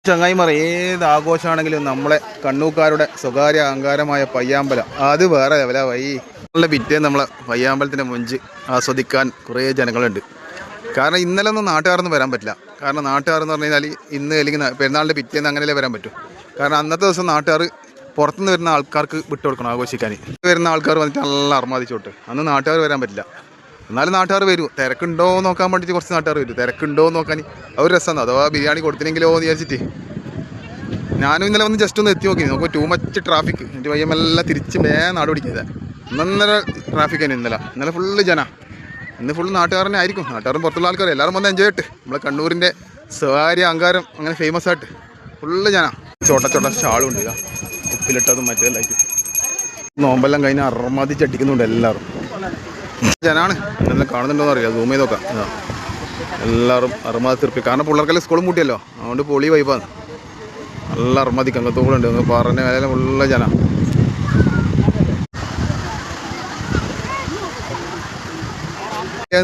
ചങ്ങായിമാർ ഏത് ആഘോഷമാണെങ്കിലും നമ്മളെ കണ്ണൂക്കാരുടെ സ്വകാര്യ അഹങ്കാരമായ പയ്യാമ്പലം അത് വേറെ ലെവലാ വൈ. നല്ല പിറ്റേന്ന് നമ്മളെ പയ്യാമ്പലത്തിൻ്റെ മുഞ്ച് ആസ്വദിക്കാൻ കുറേ ജനങ്ങളുണ്ട്. കാരണം ഇന്നലെ ഒന്നും നാട്ടുകാരൊന്നും വരാൻ പറ്റില്ല. കാരണം നാട്ടുകാരെന്ന് പറഞ്ഞു കഴിഞ്ഞാൽ ഇന്ന് അല്ലെങ്കിൽ പെരുന്നാളിൻ്റെ പിറ്റേന്ന് അങ്ങനെയല്ലേ വരാൻ പറ്റും. കാരണം അന്നത്തെ ദിവസം നാട്ടുകാർ പുറത്തുനിന്ന് വരുന്ന ആൾക്കാർക്ക് വിട്ടുകൊടുക്കണം ആഘോഷിക്കാൻ. വരുന്ന ആൾക്കാർ വന്നിട്ട് നല്ല അർമാദിച്ചോട്ട് അന്ന് നാട്ടുകാർ വരാൻ പറ്റില്ല. എന്നാലും നാട്ടുകാർ വരും. തിരക്കുണ്ടോ എന്ന് നോക്കാൻ വേണ്ടിയിട്ട് കുറച്ച് നാട്ടുകാർ വരും. തിരക്കുണ്ടോ എന്ന് നോക്കാൻ അവർ രസമാണ്. അഥവാ ബിരിയാണി കൊടുത്തില്ലെങ്കിലോ എന്ന് വിചാരിച്ചിട്ട് ഞാനും ഇന്നലെ വന്ന് ജസ്റ്റ് ഒന്ന് എത്തി നോക്കി. നോക്കുമ്പോൾ ടൂ മച്ച് ട്രാഫിക്. എൻ്റെ പയ്യമെല്ലാം തിരിച്ച് നാട് പിടിക്കുന്നത്. ഒന്നൊന്നര ട്രാഫിക്കാണ് ഇന്നലെ ഫുള്ള് ജന. ഇന്ന് ഫുള്ള് നാട്ടുകാരനെ ആയിരിക്കും. നാട്ടുകാരും പുറത്തുള്ള ആൾക്കാർ എല്ലാവരും വന്ന് എൻജോയ് ചെയ്തിട്ട് നമ്മളെ കണ്ണൂരിൻ്റെ സ്വകാര്യ അഹങ്കാരം അങ്ങനെ ഫേമസ് ആയിട്ട് ഫുള്ള് ജന. ചോട്ട ഷാളും ഉണ്ട്. ഉപ്പിലിട്ടതും മറ്റേതായിട്ട് നോമ്പെല്ലാം കഴിഞ്ഞ് അർമാദിച്ചടിക്കുന്നുണ്ട് എല്ലാവരും. ജനാണ്. എന്തെല്ലാം കാണുന്നുണ്ടോയെന്ന് അറിയില്ല. സൂം ചെയ്ത് നോക്കാം. എല്ലാവരും അർമാദി തീർപ്പി. കാരണം പിള്ളേർക്കെല്ലാം സ്കൂളും കൂട്ടിയല്ലോ, അതുകൊണ്ട് പൊളി വൈബാണ്. നല്ല അർമാദിക്ക് അങ്ങത്തോളുണ്ട്. പാറൻ്റെ മേലെ ഉള്ള ജന.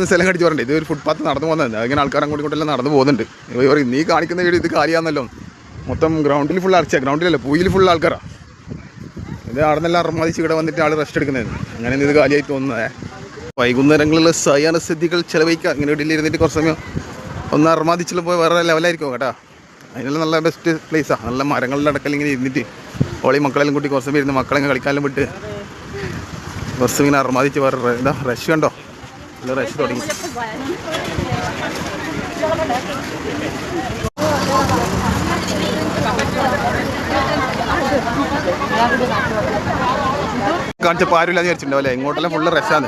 സ്ഥലം കടിച്ച് പറയണ്ടേ. ഇത് ഒരു ഫുട്പാത്ത് നടന്നു പോകുന്നത്. അങ്ങനെ ആൾക്കാർ അങ്ങോട്ടും ഇങ്ങോട്ടെല്ലാം നടന്നു പോകുന്നുണ്ട്. നീ കാണിക്കുന്ന വീട് ഇത് കാലിയാന്നല്ലോ. മൊത്തം ഗ്രൗണ്ടിൽ ഫുൾ അടച്ചാൽ. ഗ്രൗണ്ടിലല്ല, പൂയിൽ ഫുൾ ആൾക്കാരാണ്. ഇത് അവിടെ നിന്നെല്ലാം അർമാദിച്ച് ഇവിടെ വന്നിട്ട് ആൾ റെസ്റ്റ് എടുക്കുന്നത്. അങ്ങനെ ഇത് കാലിയായി തോന്നുന്നത്. വൈകുന്നേരങ്ങളിൽ സയാനസിദ്ധികൾ ചിലവഴിക്കുക. ഇങ്ങനെ ഇടയിൽ ഇരുന്നിട്ട് കുറച്ച് സമയം ഒന്ന് അർമാദിച്ചിട്ട് പോയി വേറെ ലെവലായിരിക്കും കേട്ടോ. അതിനുള്ള നല്ല ബെസ്റ്റ് പ്ലേസാണ്. നല്ല മരങ്ങളുടെ അടക്കൽ ഇങ്ങനെ ഇരുന്നിട്ട് ഓളി മക്കളെല്ലാം കൂട്ടി കുറച്ച് സമയം ഇരുന്ന് മക്കളെല്ലാം കളിക്കാനും വിട്ട് കുറച്ച് ഇങ്ങനെ അർമാദിച്ച് വേറെ ഇതാ റഷ് കണ്ടോ. നല്ല റഷ് തുടങ്ങി. കാണിച്ചപ്പോൾ ആരും ഇല്ലാന്ന് വിചാരിച്ചിട്ടുണ്ടാവും അല്ലേ. ഇങ്ങോട്ടെല്ലാം ഫുള്ള് റഷാണ്.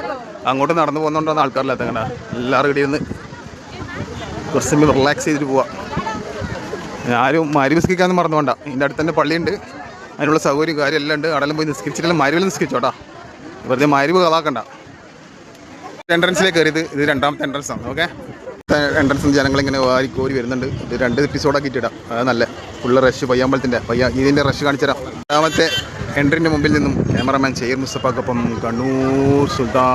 അങ്ങോട്ട് നടന്നു പോകുന്നുണ്ടോന്ന് ആൾക്കാരില്ലാത്ത കണ്ട. എല്ലാവരും ഇവിടെ ഇരുന്ന് കുറച്ച് സമയം റിലാക്സ് ചെയ്തിട്ട് പോവാം. ആരും മരി നിസ്കരിക്കാമെന്ന് മറന്നു വേണ്ട. ഇതിൻ്റെ അടുത്ത് തന്നെ പള്ളിയുണ്ട്. അതിനുള്ള സൗകര്യം കാര്യം എല്ലാം ഉണ്ട്. അവിടെല്ലാം പോയി നിസ്കരിച്ചിട്ടെല്ലാം മരുവിൽ നിസ്കരിച്ചോട്ടാ. വെറുതെ മരുവ് കളാക്കണ്ട. എൻട്രൻസിലേക്ക് കയറിയത് ഇത് രണ്ടാമത്തെ എൻട്രൻസ് ആണ്. ഓക്കെ, എൻട്രൻസിൽ ജനങ്ങളിങ്ങനെ വാരിക്കോരി വരുന്നുണ്ട്. ഇത് 2 എപ്പിസോഡാക്കിയിട്ട് ഇടാം. അത് നല്ല ഫുള്ള് റഷ്. പയ്യാമ്പലത്തിൻ്റെ ഇതിൻ്റെ റഷ് കാണിച്ചുതരാം. രണ്ടാമത്തെ എൻട്രിൻ്റെ മുമ്പിൽ നിന്നും ക്യാമറമാൻ ഷെയർ മുസ്തഫാക്കൊപ്പം കണ്ണൂർ സുൽത്താൻ.